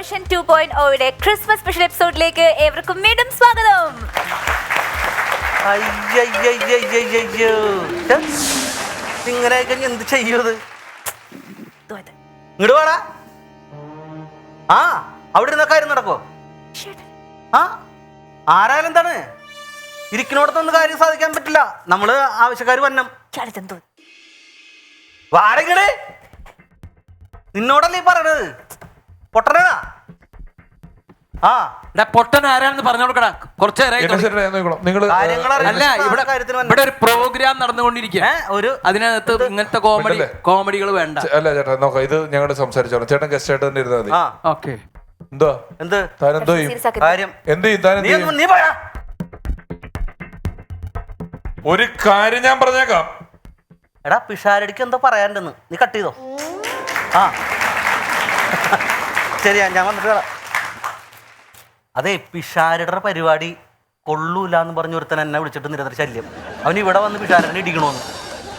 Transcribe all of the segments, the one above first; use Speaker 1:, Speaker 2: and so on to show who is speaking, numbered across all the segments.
Speaker 1: Version 2.0 Christmas special എപ്പിസോഡിലേക്ക് ഏവർക്കും വീണ്ടും സ്വാഗതം.
Speaker 2: ഇങ്ങനെ എന്ത് ചെയ്യൂത്? ഇങ്ങോട്ട് വേടാ. ആ അവിടെ ഇരുന്ന കാര്യം നടക്കോ? ആ ആരായാലും എന്താണ്, ഇരിക്കണോടത്തൊന്നും കാര്യം സാധിക്കാൻ പറ്റില്ല. നമ്മള് ആവശ്യക്കാർ വന്നം. വാടകടെ നിന്നോടല്ലേ പറയണത്? പൊട്ടനാ. ആ
Speaker 3: പൊട്ടൻ ആരാണെന്ന് പറഞ്ഞു കൊടുക്കടാ. കുറച്ച് ഇവിടെ ഒരു പ്രോഗ്രാം നടന്നുകൊണ്ടിരിക്കുക. അതിനകത്ത് ഇങ്ങനത്തെ കോമഡികൾ വേണ്ട.
Speaker 4: അല്ല ചേട്ടാ നോക്കാം, ഇത് ഞങ്ങളുടെ സംസാരിച്ചോളാം. ചേട്ടൻ ഗസ്റ്റ് ആയിട്ട് തന്നെ ഇരുന്നാൽ മതി.
Speaker 3: ഓക്കെ.
Speaker 4: എന്തോ
Speaker 2: എന്ത്
Speaker 4: താനെന്തോ
Speaker 2: കാര്യം?
Speaker 4: എന്ത് ഒരു കാര്യം ഞാൻ പറഞ്ഞേക്കാം.
Speaker 2: എടാ പിഷാരടിക്ക് എന്തോ പറയാണ്ടെന്ന്, നീ കട്ട് ചെയ്തോ? ആ ശരിയാ, ഞാൻ വന്നിട്ട്. അതെ, പിഷാരയുടെ പരിപാടി കൊള്ളൂല എന്ന് പറഞ്ഞ ഒരുത്തൻ എന്നെ വിളിച്ചിട്ട് നിരന്തര ശല്യം. അവന് ഇവിടെ വന്ന് പിഷാരനെ ഇടിക്കണോന്ന്.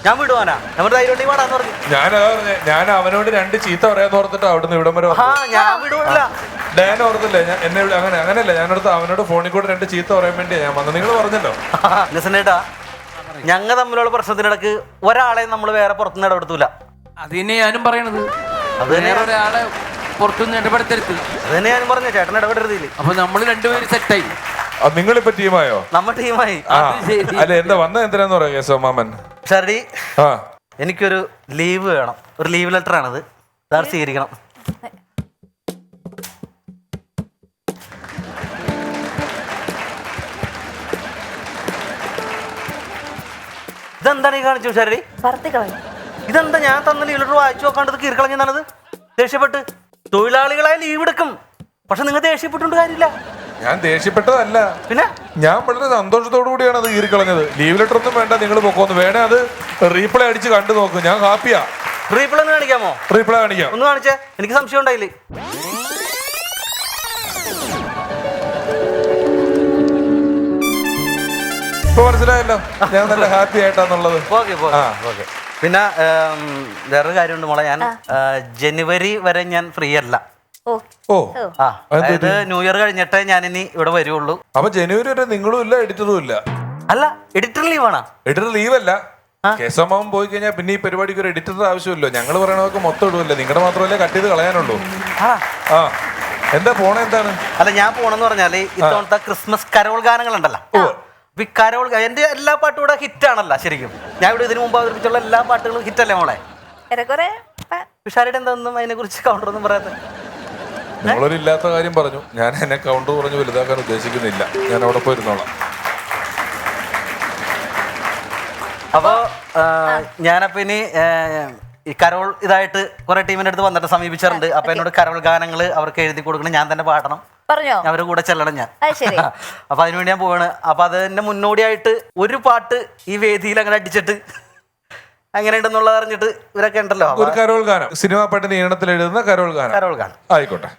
Speaker 2: ഞാൻ വിടുവാനാ, നമ്മൾ ധൈര്യം വാടാന്ന് പറഞ്ഞു.
Speaker 4: ഞാൻ അവനോട് രണ്ട് ചീത്ത പറയാന്ന് ഓർത്തിട്ട് അവിടുന്ന് ഇവിടം വരെ.
Speaker 2: ഞാൻ വിടൂല.
Speaker 4: ഞാൻ ഓർത്തില്ലേ എന്നെ അങ്ങനെയല്ല, ഞാനടുത്ത് അവനോട് ഫോണിൽ കൂടെ രണ്ട് ചീത്ത പറയാൻ വേണ്ടിയാ ഞാൻ വന്നത്. നിങ്ങൾ പറഞ്ഞല്ലോ
Speaker 2: ലിസണേട്ടാ, ഞങ്ങൾ തമ്മിലുള്ള പ്രശ്നത്തിനിടക്ക് ഒരാളെ നമ്മൾ വേറെ പുറത്തുനിന്ന് ഇടപെടുത്തൂല.
Speaker 3: അതിനെ ഞാനും പറയണത്. ഒരാളെ പുറത്തുനിന്ന് ഇടപെടുത്തരുത്.
Speaker 2: അതന്നെ ഞാനും പറഞ്ഞു, ചേട്ടൻ ഇടപെടരുതില്ല.
Speaker 3: അപ്പൊ നമ്മള് രണ്ടുപേരും സെറ്റായി.
Speaker 4: നിങ്ങളിപ്പോ ടീമായോ?
Speaker 2: നമ്മ ടീമായി.
Speaker 4: അല്ല എന്താ വന്നത് എന്തിനാന്ന് പറയാ സോമാമൻ?
Speaker 2: ഷർഡി, എനിക്കൊരു ലീവ് വേണം. ഒരു ലീവ് ലെറ്റർ ആണിത്. സാർ സ്വീകരിക്കണം. ഇതെന്താണ് ഈ കാണിച്ചു ഷർഡി? ഇതെന്താ ഞാൻ തന്ന ലീവ് ലെറ്റർ വായിച്ചു നോക്കാണ്ടത് കീറിക്കളഞ്ഞെന്നാണത്? ദേഷ്യപ്പെട്ട് തൊഴിലാളികളായി ലീവ് എടുക്കും, പക്ഷെ നിങ്ങൾ ദേഷ്യപ്പെട്ടുകൊണ്ട് കാര്യമില്ല.
Speaker 4: ഞാൻ ദേഷ്യപ്പെട്ടതല്ല,
Speaker 2: പിന്നെ ഞാൻ
Speaker 4: വളരെ സന്തോഷത്തോടു കൂടിയാണ് അത് കീറിക്കളഞ്ഞത്. ലീവ് ലെറ്റർ ഒന്നും വേണ്ട, നിങ്ങൾ പൊക്കോന്ന്. വേണേ അത് റീപ്ലൈ അടിച്ച് കണ്ടു നോക്കും, ഞാൻ ഹാപ്പിയാ.
Speaker 2: റീപ്ലൈ ഒന്ന് കാണിക്കാമോ?
Speaker 4: റീപ്ലൈ കാണിക്കാം.
Speaker 2: ഒന്ന് കാണിച്ചേ, എനിക്ക് സംശയം ഉണ്ടായില്ലേ.
Speaker 4: ഇപ്പൊ മനസ്സിലായല്ലോ ഞാൻ നല്ല ഹാപ്പി ആയിട്ടാന്നുള്ളത്.
Speaker 2: ഓക്കെ. പിന്നെ വേറൊരു കാര്യമുണ്ട് മോളെ, ഞാൻ ജനുവരി വരെ ഞാൻ ഫ്രീ അല്ല. അതായത് ന്യൂ ഇയർ കഴിഞ്ഞിട്ടേ ഞാൻ ഇനി ഇവിടെ വരുള്ളൂ.
Speaker 4: അപ്പൊ ജനുവരി വരെ നിങ്ങളും ഇല്ല, എഡിറ്ററും ഇല്ല?
Speaker 2: അല്ല, എഡിറ്റർ ലീവാണ്.
Speaker 4: എഡിറ്റർ ലീവ് അല്ല, കേസമാവും പോയി കഴിഞ്ഞാൽ പിന്നെ ഈ പരിപാടിക്ക് ഒരു എഡിറ്ററുടെ ആവശ്യമില്ലോ. ഞങ്ങൾ പറയണതൊക്കെ മൊത്തം ഇടുമല്ലേ, നിങ്ങളുടെ മാത്രമല്ലേ കട്ട് ചെയ്ത് കളയാനുള്ളൂ. ആ എന്താ പോണ എന്താണ്?
Speaker 2: അല്ല, ഞാൻ പോണെന്ന് പറഞ്ഞാല് ഇത്തവണത്തെ ക്രിസ്മസ് കരോൾ ഗാനങ്ങളുണ്ടല്ലോ. കരോൾ എന്റെ എല്ലാ പാട്ടും ഇവിടെ ഹിറ്റ് ആണല്ലോ. ശരിക്കും ഞാൻ ഇവിടെ ഇതിനു മുമ്പ് അവതരിപ്പിച്ചുള്ള എല്ലാ പാട്ടുകളും ഹിറ്റല്ലേ മോളെ? പിഷാരുടെ എന്താന്നും അതിനെ കുറിച്ച് കൗണ്ടർ ഒന്നും പറയാത്ത?
Speaker 4: നിങ്ങളൊരു ഇല്ലാത്ത കാര്യം പറഞ്ഞു. ഞാൻ എന്നെ കൗണ്ടർ പറഞ്ഞ് വലുതാക്കാൻ ഉദ്ദേശിക്കുന്നില്ല. ഞാൻ അവിടെ പോയിരുന്നോളാം.
Speaker 2: അപ്പോ ഞാനപ്പോ ഇനി ഈ കരോൾ ഇതായിട്ട് കുറെ ടീമിന്റെ അടുത്ത് വന്നിട്ട് സമീപിച്ചിട്ടുണ്ട്. അപ്പൊ എന്നോട് കരോൾ ഗാനങ്ങൾ അവർക്ക് എഴുതി കൊടുക്കണം, ഞാൻ തന്നെ പാടണം, അവരുടെ കൂടെ ചെല്ലണം ഞാൻ. അപ്പൊ അതിനുവേണ്ടി ഞാൻ പോവാണ്. അപ്പൊ അതിന്റെ മുന്നോടിയായിട്ട് ഒരു പാട്ട് ഈ വേദിയിൽ അങ്ങനെ അടിച്ചിട്ട് അങ്ങനെ ഉണ്ടെന്നുള്ളത് അറിഞ്ഞിട്ട് ഇവരൊക്കെ ഉണ്ടല്ലോ.
Speaker 4: ഒരു കരോൾ ഗാനം, സിനിമാ പാട്ടിന്റെ ഈണത്തിൽ എഴുതുന്ന കരോൾ ഗാനം ആയിക്കോട്ടെ.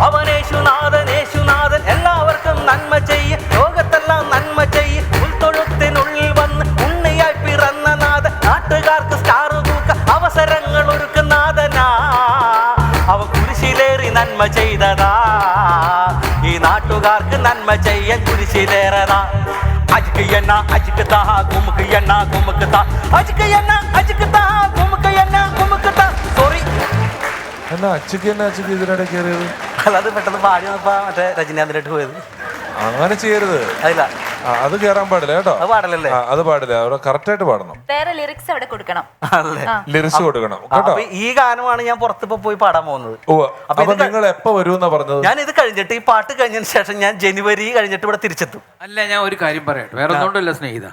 Speaker 2: അവനേശുനാഥൻ എല്ലാവർക്കും നന്മ ചെയ്യ, ലോകത്തെല്ലാം നന്മ ചെയ്യ, ഉൾത്തൊഴുത്തിനുള്ളിൽ വന്ന് ഉണ്ണിയായി പിറന്ന നാഥൻ, നാട്ടുകാർക്ക് സ്റ്റാർ തൂക്ക അവസരങ്ങൾ ഒരുക്കുന്ന നാഥനാ. അവ കുരിശിലേറി നന്മ ചെയ്തതാ, ഈ നാട്ടുകാർക്ക് നന്മ ചെയ്യാൻ കുരിശിലേറതാ. അജ്ക്ക് എണ്ണ അജ്ക്ക് താ കുമുക്ക് എണ്ണ കുമുക്ക് താ, അജ്ക്ക് എണ്ണ അജ്ക്ക് താ കുമുക്ക് എണ്ണ കുമുക്ക് താ. സോറി,
Speaker 4: എന്നാ അച്ഛക്ക് എന്നാ അച്ഛക്ക് ഇതിനിടെ കയറിയത്?
Speaker 2: അല്ലാതെ പെട്ടെന്ന് പാടി വന്നപ്പോ മറ്റേ രജനീകാന്തിനായിട്ട് പോയത്.
Speaker 4: അങ്ങനെ ചെയ്യരുത്,
Speaker 2: അതില്ല
Speaker 4: അത് കേറാൻ പാടില്ല കേട്ടോ.
Speaker 2: അത് പാടില്ലല്ലേ?
Speaker 4: അത് പാടില്ല, അവിടെ കറക്റ്റ് ആയിട്ട് പാടണം.
Speaker 1: വേറെ ലിറിക്സ് അവിടെ കൊടുക്കണം,
Speaker 4: ലിറിക്സ് കൊടുക്കണം കേട്ടോ.
Speaker 2: ഈ ഗാനമാണ് ഞാൻ പുറത്തിപ്പോ പോയി പാടാൻ പോകുന്നത്.
Speaker 4: അപ്പൊ നിങ്ങൾ എപ്പോ വരുമെന്നാ പറഞ്ഞത്?
Speaker 2: ഞാൻ ഇത് കഴിഞ്ഞിട്ട്, ഈ പാട്ട് കഴിഞ്ഞതിന് ശേഷം ഞാൻ ജനുവരി കഴിഞ്ഞിട്ട് ഇവിടെ തിരിച്ചെത്തും.
Speaker 3: അല്ല, ഞാൻ ഒരു കാര്യം പറയട്ടെ, വേറെ ഒന്നുകൊണ്ടല്ല സ്നേഹിത.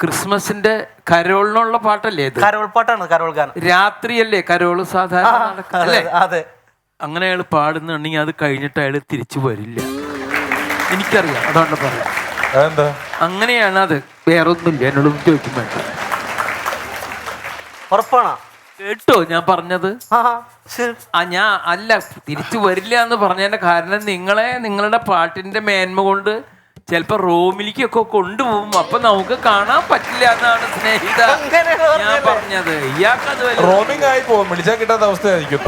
Speaker 3: ക്രിസ്മസിന്റെ കരോളിനുള്ള പാട്ടല്ലേ ഇത്?
Speaker 2: കരോൾ പാട്ടാണ്, കരോൾ ഗാനം.
Speaker 3: രാത്രിയല്ലേ കരോള് സാധാരണ?
Speaker 2: അതെ.
Speaker 3: അങ്ങനെ അയാൾ പാടുന്നുണ്ടെങ്കിൽ അത് കഴിഞ്ഞിട്ട് അയാൾ തിരിച്ചു വരില്ല. എനിക്കറിയാം, അതുകൊണ്ട് പറയാം.
Speaker 4: എന്താ
Speaker 3: അങ്ങനെയാണ് അത്, വേറെ ഒന്നുമില്ല. എന്നോട് ചോദിക്കും വേണ്ട.
Speaker 2: ഉറപ്പാണോ?
Speaker 3: കേട്ടോ ഞാൻ പറഞ്ഞത്? ഞാൻ അല്ല, തിരിച്ചു വരില്ല എന്ന് പറഞ്ഞതിന്റെ കാരണം നിങ്ങളുടെ പാട്ടിന്റെ മേന്മ കൊണ്ട് ചിലപ്പോ റൂമിലേക്കൊക്കെ കൊണ്ടുപോകും, അപ്പൊ നമുക്ക് കാണാൻ പറ്റില്ല എന്നാണ് സ്നേഹിത
Speaker 2: അങ്ങനെ
Speaker 3: ഞാൻ പറഞ്ഞത്. ഇയാൾക്കത്
Speaker 4: റോമിംഗ് ആയി പോകും, വിളിച്ചാൽ കിട്ടാത്ത അവസ്ഥയായിരിക്കും.